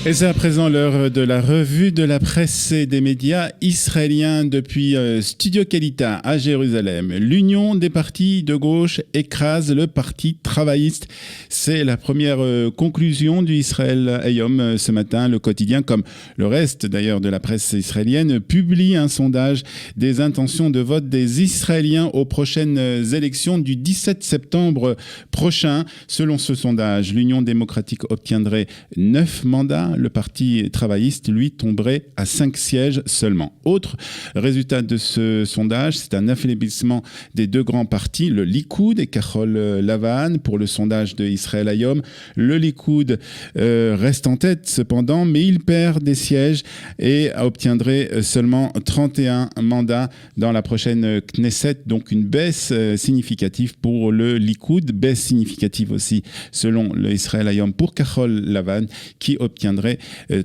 Et c'est à présent l'heure de la revue de la presse et des médias israéliens depuis Studio Kelita à Jérusalem. L'union des partis de gauche écrase le parti travailliste. C'est la première conclusion du Israël Hayom ce matin. Le quotidien, comme le reste d'ailleurs de la presse israélienne, publie un sondage des intentions de vote des Israéliens aux prochaines élections du 17 septembre prochain. Selon ce sondage, l'Union démocratique obtiendrait 9 mandats. Le parti travailliste, lui, tomberait à 5 sièges seulement. Autre résultat de ce sondage, c'est un affaiblissement des deux grands partis, le Likoud et Kahol Lavan. Pour le sondage de Israël Hayom, le Likoud reste en tête cependant, mais il perd des sièges et obtiendrait seulement 31 mandats dans la prochaine Knesset, donc une baisse significative pour le Likoud, baisse significative aussi selon le Israël Hayom pour Kahol Lavan qui obtiendrait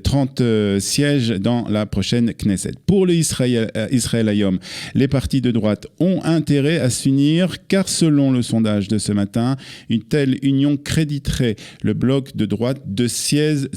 30 sièges dans la prochaine Knesset. Pour le Israël Hayom, les partis de droite ont intérêt à s'unir car selon le sondage de ce matin, une telle union créditerait le bloc de droite de 16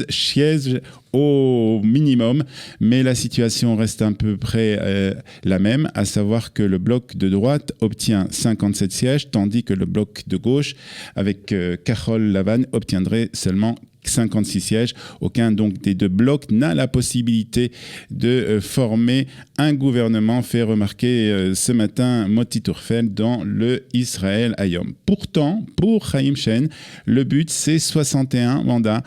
sièges au minimum, mais la situation reste à peu près la même, à savoir que le bloc de droite obtient 57 sièges, tandis que le bloc de gauche, avec Kahol Lavan, obtiendrait seulement 56 sièges. Aucun donc des deux blocs n'a la possibilité de former un gouvernement, fait remarquer ce matin Moti Tourfel dans le Israël Hayom. Pourtant, pour Chaim Shen, le but c'est 61 mandats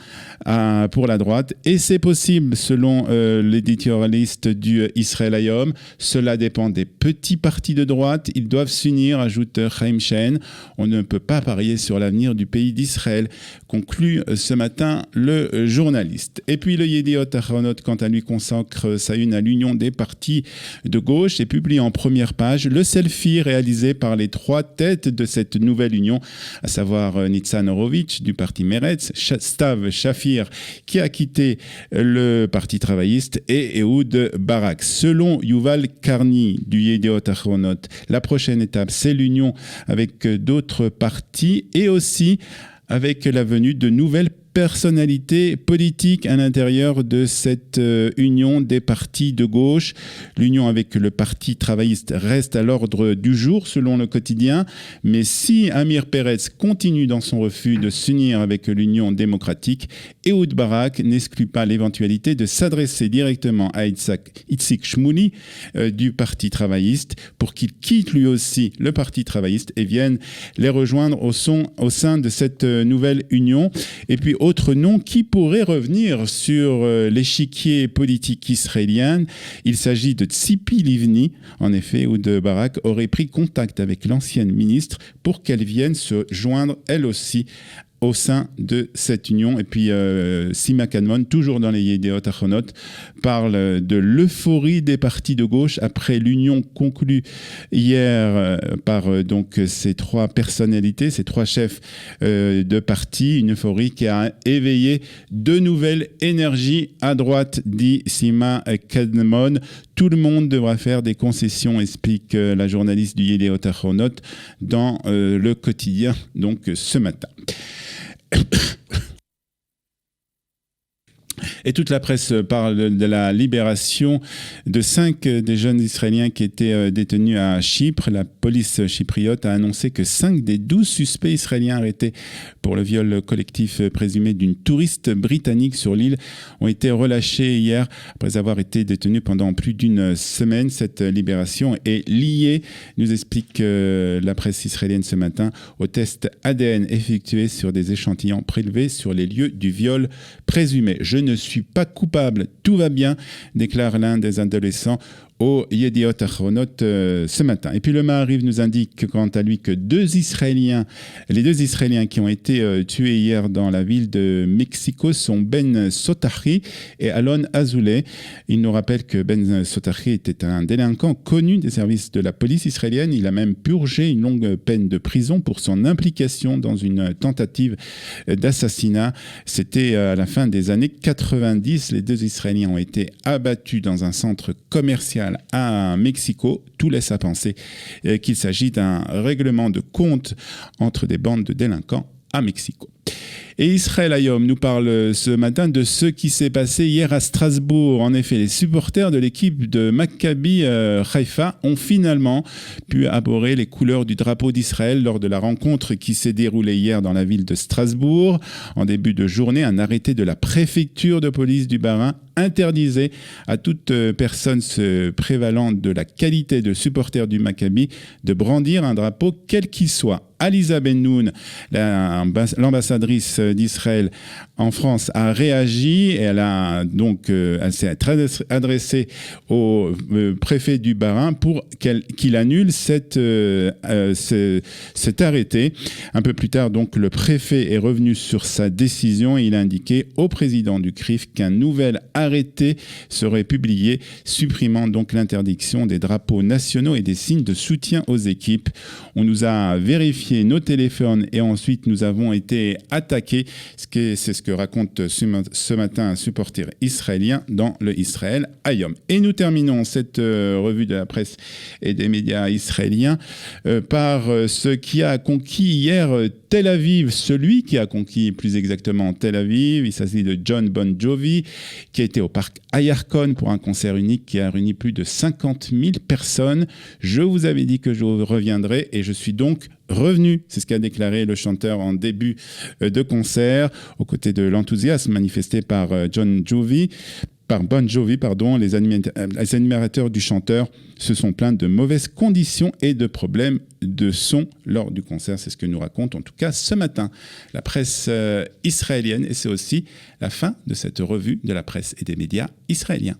pour la droite et c'est possible selon l'éditorialiste du Israël Hayom. Cela dépend des petits partis de droite. Ils doivent s'unir, ajoute Chaim Shen. On ne peut pas parier sur l'avenir du pays d'Israël, conclut ce matin le journaliste. Et puis le Yediot Ahronot, quant à lui, consacre sa une à l'union des partis de gauche et publie en première page le selfie réalisé par les trois têtes de cette nouvelle union, à savoir Nitzan Horowitz du parti Meretz, Stav Shafir qui a quitté le parti travailliste et Ehud Barak. Selon Yuval Karni du Yediot Ahronot, la prochaine étape c'est l'union avec d'autres partis et aussi avec la venue de nouvelles personnalités politiques à l'intérieur de cette union des partis de gauche. L'union avec le parti travailliste reste à l'ordre du jour selon le quotidien, mais si Amir Peretz continue dans son refus de s'unir avec l'union démocratique, Ehud Barak n'exclut pas l'éventualité de s'adresser directement à Itzik Shmouly du parti travailliste pour qu'il quitte lui aussi le parti travailliste et vienne les rejoindre au sein de cette nouvelle union. Et puis autre nom qui pourrait revenir sur l'échiquier politique israélien, il s'agit de Tzipi Livni. En effet, Ehud Barak aurait pris contact avec l'ancienne ministre pour qu'elle vienne se joindre elle aussi au sein de cette union. Et puis Sima Kadmon, toujours dans les Yediot Ahronot, parle de l'euphorie des partis de gauche après l'union conclue hier par donc ces trois personnalités, ces trois chefs de partis, une euphorie qui a éveillé de nouvelles énergies à droite, dit Sima Kadmon. Tout le monde devra faire des concessions, explique la journaliste du Yediot Ahronot dans le quotidien donc ce matin. Et toute la presse parle de la libération de 5 des jeunes Israéliens qui étaient détenus à Chypre. La police chypriote a annoncé que 5 des 12 suspects israéliens arrêtés pour le viol collectif présumé d'une touriste britannique sur l'île ont été relâchés hier après avoir été détenus pendant plus d'une semaine. Cette libération est liée, nous explique la presse israélienne ce matin, au test ADN effectué sur des échantillons prélevés sur les lieux du viol présumé. Je ne suis pas coupable, tout va bien, déclare l'un des adolescents au Yediot Ahronot ce matin. Et puis le Maariv nous indique quant à lui que les deux Israéliens qui ont été tués hier dans la ville de Mexico sont Ben Sotahi et Alon Azoulay. Il nous rappelle que Ben Sotahi était un délinquant connu des services de la police israélienne. Il a même purgé une longue peine de prison pour son implication dans une tentative d'assassinat. C'était à la fin des années 90. Les deux Israéliens ont été abattus dans un centre commercial à Mexico. Tout laisse à penser qu'il s'agit d'un règlement de compte entre des bandes de délinquants à Mexico. Et Israël Hayom nous parle ce matin de ce qui s'est passé hier à Strasbourg. En effet, les supporters de l'équipe de Maccabi Haïfa ont finalement pu arborer les couleurs du drapeau d'Israël lors de la rencontre qui s'est déroulée hier dans la ville de Strasbourg. En début de journée, un arrêté de la préfecture de police du Bas-Rhin interdisait à toute personne se prévalant de la qualité de supporter du Maccabi de brandir un drapeau quel qu'il soit. Aliza Ben-Noun, l'ambassadrice d'Israël en France, a réagi et elle s'est adressée au préfet du Bas-Rhin pour qu'il annule cet arrêté. Un peu plus tard, donc, le préfet est revenu sur sa décision et il a indiqué au président du CRIF qu'un nouvel arrêté serait publié, supprimant donc l'interdiction des drapeaux nationaux et des signes de soutien aux équipes. On nous a vérifié nos téléphones et ensuite nous avons été attaqués. C'est ce que raconte ce matin un supporter israélien dans le Israël Hayom. Et nous terminons cette revue de la presse et des médias israéliens par ce qui a conquis hier Tel Aviv, celui qui a conquis plus exactement Tel Aviv. Il s'agit de Jon Bon Jovi qui a été au parc Ayarkon pour un concert unique qui a réuni plus de 50 000 personnes. Je vous avais dit que je reviendrai et je suis donc revenu. C'est ce qu'a déclaré le chanteur en début de concert, aux côtés de l'enthousiasme manifesté par Bon Jovi. Les animateurs du chanteur se sont plaints de mauvaises conditions et de problèmes de son lors du concert. C'est ce que nous raconte en tout cas ce matin la presse israélienne. Et c'est aussi la fin de cette revue de la presse et des médias israéliens.